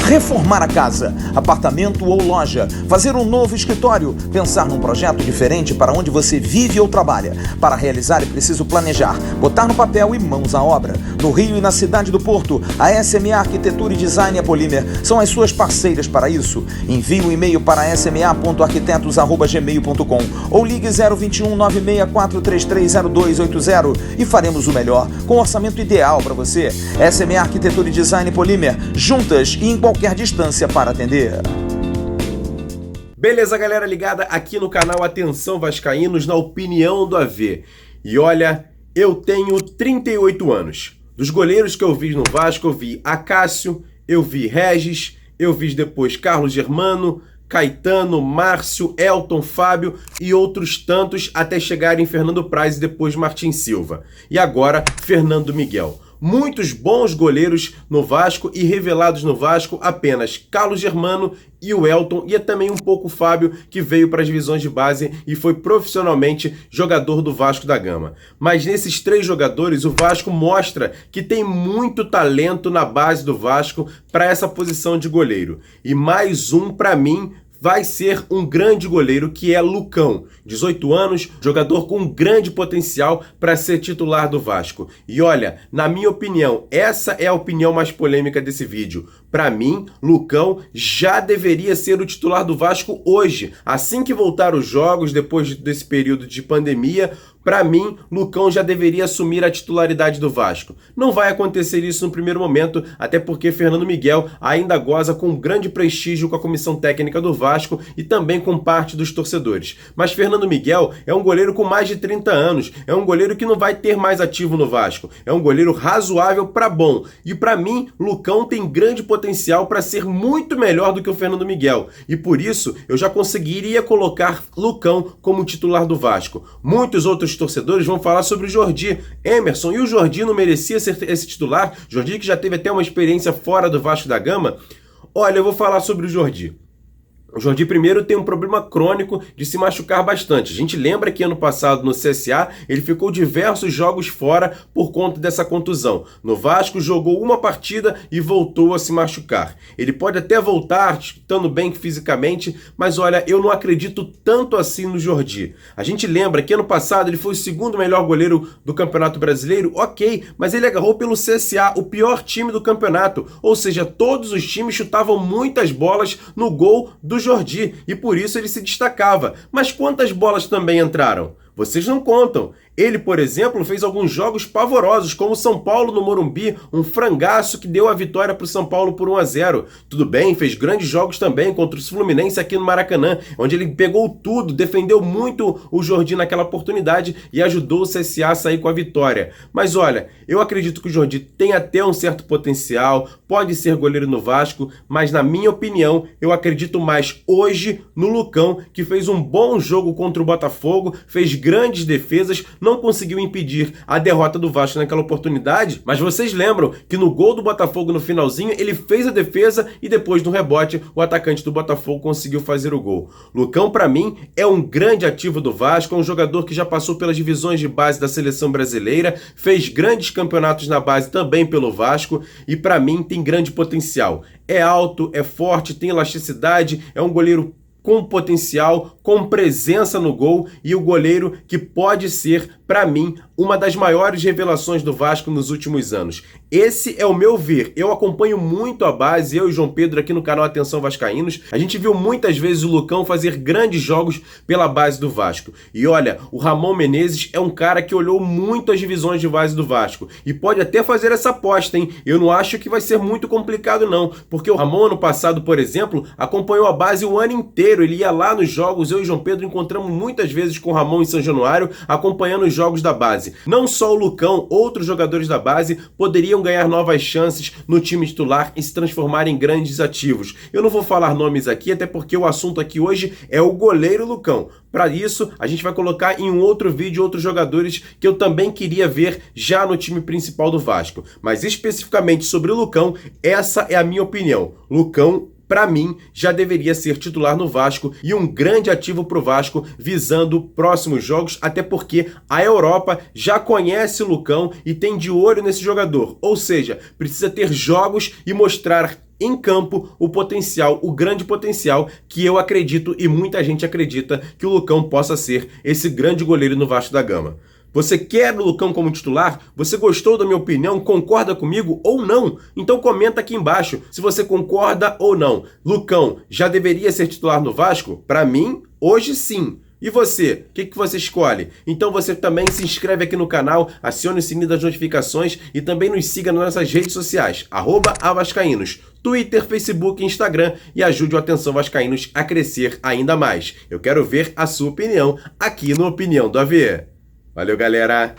Reformar a casa, apartamento ou loja, fazer um novo escritório, pensar num projeto diferente para onde você vive ou trabalha. Para realizar é preciso planejar, botar no papel e mãos à obra. No Rio e na cidade do Porto, a SMA Arquitetura e Design e a Polímer são as suas parceiras para isso. Envie um e-mail para sma.arquitetos@gmail.com ou ligue 021 964330280 e faremos o melhor com o orçamento ideal para você. SMA Arquitetura e Design e Polímer, juntas e em qualquer distância para atender. Beleza, galera ligada aqui no canal Atenção Vascaínos, na opinião do AV. E olha, eu tenho 38 anos. Dos goleiros que eu vi no Vasco, eu vi Acácio, eu vi Regis, eu vi depois Carlos Germano, Caetano, Márcio, Elton, Fábio e outros tantos até chegar em Fernando Praz e depois Martin Silva. E agora, Fernando Miguel. Muitos bons goleiros no Vasco e revelados no Vasco, apenas Carlos Germano e o Elton, e também um pouco o Fábio, que veio para as divisões de base e foi profissionalmente jogador do Vasco da Gama. Mas nesses três jogadores, o Vasco mostra que tem muito talento na base do Vasco para essa posição de goleiro. E mais um, para mim, vai ser um grande goleiro, que é Lucão, 18 anos, jogador com grande potencial para ser titular do Vasco. E olha, na minha opinião, essa é a opinião mais polêmica desse vídeo. Para mim, Lucão já deveria ser o titular do Vasco hoje, assim que voltar os jogos depois desse período de pandemia. Para mim, Lucão já deveria assumir a titularidade do Vasco. Não vai acontecer isso no primeiro momento, até porque Fernando Miguel ainda goza com um grande prestígio com a comissão técnica do Vasco e também com parte dos torcedores. Mas Fernando Miguel é um goleiro com mais de 30 anos, é um goleiro que não vai ter mais ativo no Vasco, é um goleiro razoável para bom. E para mim, Lucão tem grande potencial para ser muito melhor do que o Fernando Miguel. E por isso, eu já conseguiria colocar Lucão como titular do Vasco. Muitos outros torcedores vão falar sobre o Jordi, Emerson, e o Jordi não merecia ser esse titular? Jordi, que já teve até uma experiência fora do Vasco da Gama. Olha, eu vou falar sobre o Jordi. O Jordi primeiro tem um problema crônico de se machucar bastante. A gente lembra que ano passado no CSA ele ficou diversos jogos fora por conta dessa contusão. No Vasco jogou uma partida e voltou a se machucar. Ele pode até voltar estando bem fisicamente, mas olha, eu não acredito tanto assim no Jordi. A gente lembra que ano passado ele foi o segundo melhor goleiro do Campeonato Brasileiro, ok, mas ele agarrou pelo CSA, o pior time do campeonato. Ou seja, todos os times chutavam muitas bolas no gol do Jordi, e por isso ele se destacava. Mas quantas bolas também entraram? Vocês não contam. Ele, por exemplo, fez alguns jogos pavorosos, como o São Paulo no Morumbi, um frangaço que deu a vitória para o São Paulo por 1-0. Tudo bem, fez grandes jogos também contra o Fluminense aqui no Maracanã, onde ele pegou tudo, defendeu muito o Jordi naquela oportunidade e ajudou o CSA a sair com a vitória. Mas olha, eu acredito que o Jordi tem até um certo potencial, pode ser goleiro no Vasco, mas na minha opinião, eu acredito mais hoje no Lucão, que fez um bom jogo contra o Botafogo, fez grandes defesas, não conseguiu impedir a derrota do Vasco naquela oportunidade, mas vocês lembram que no gol do Botafogo no finalzinho, ele fez a defesa e depois no rebote, o atacante do Botafogo conseguiu fazer o gol. Lucão, para mim, é um grande ativo do Vasco, é um jogador que já passou pelas divisões de base da seleção brasileira, fez grandes campeonatos na base também pelo Vasco e para mim tem grande potencial. É alto, é forte, tem elasticidade, é um goleiro com potencial, com presença no gol e o goleiro que pode ser, para mim, uma das maiores revelações do Vasco nos últimos anos. Esse é o meu ver. Eu acompanho muito a base, eu e João Pedro aqui no canal Atenção Vascaínos. A gente viu muitas vezes o Lucão fazer grandes jogos pela base do Vasco. E olha, o Ramon Menezes é um cara que olhou muito as divisões de base do Vasco e pode até fazer essa aposta, hein? Eu não acho que vai ser muito complicado não, porque o Ramon ano passado, por exemplo, acompanhou a base o ano inteiro. Ele ia lá nos jogos, eu e João Pedro encontramos muitas vezes com o Ramon em São Januário, acompanhando os jogos da base. Não só o Lucão, outros jogadores da base poderiam ganhar novas chances no time titular e se transformar em grandes ativos. Eu não vou falar nomes aqui, até porque o assunto aqui hoje é o goleiro Lucão. Para isso, a gente vai colocar em um outro vídeo outros jogadores que eu também queria ver já no time principal do Vasco. Mas especificamente sobre o Lucão, essa é a minha opinião. Lucão para mim, já deveria ser titular no Vasco e um grande ativo para o Vasco visando próximos jogos, até porque a Europa já conhece o Lucão e tem de olho nesse jogador. Ou seja, precisa ter jogos e mostrar em campo o potencial, o grande potencial que eu acredito e muita gente acredita que o Lucão possa ser esse grande goleiro no Vasco da Gama. Você quer o Lucão como titular? Você gostou da minha opinião? Concorda comigo ou não? Então comenta aqui embaixo se você concorda ou não. Lucão já deveria ser titular no Vasco? Para mim, hoje sim. E você? O que você escolhe? Então você também se inscreve aqui no canal, acione o sininho das notificações e também nos siga nas nossas redes sociais, @avascaínos, Twitter, Facebook e Instagram, e ajude o Atenção Vascaínos a crescer ainda mais. Eu quero ver a sua opinião aqui no Opinião do AV. Valeu, galera!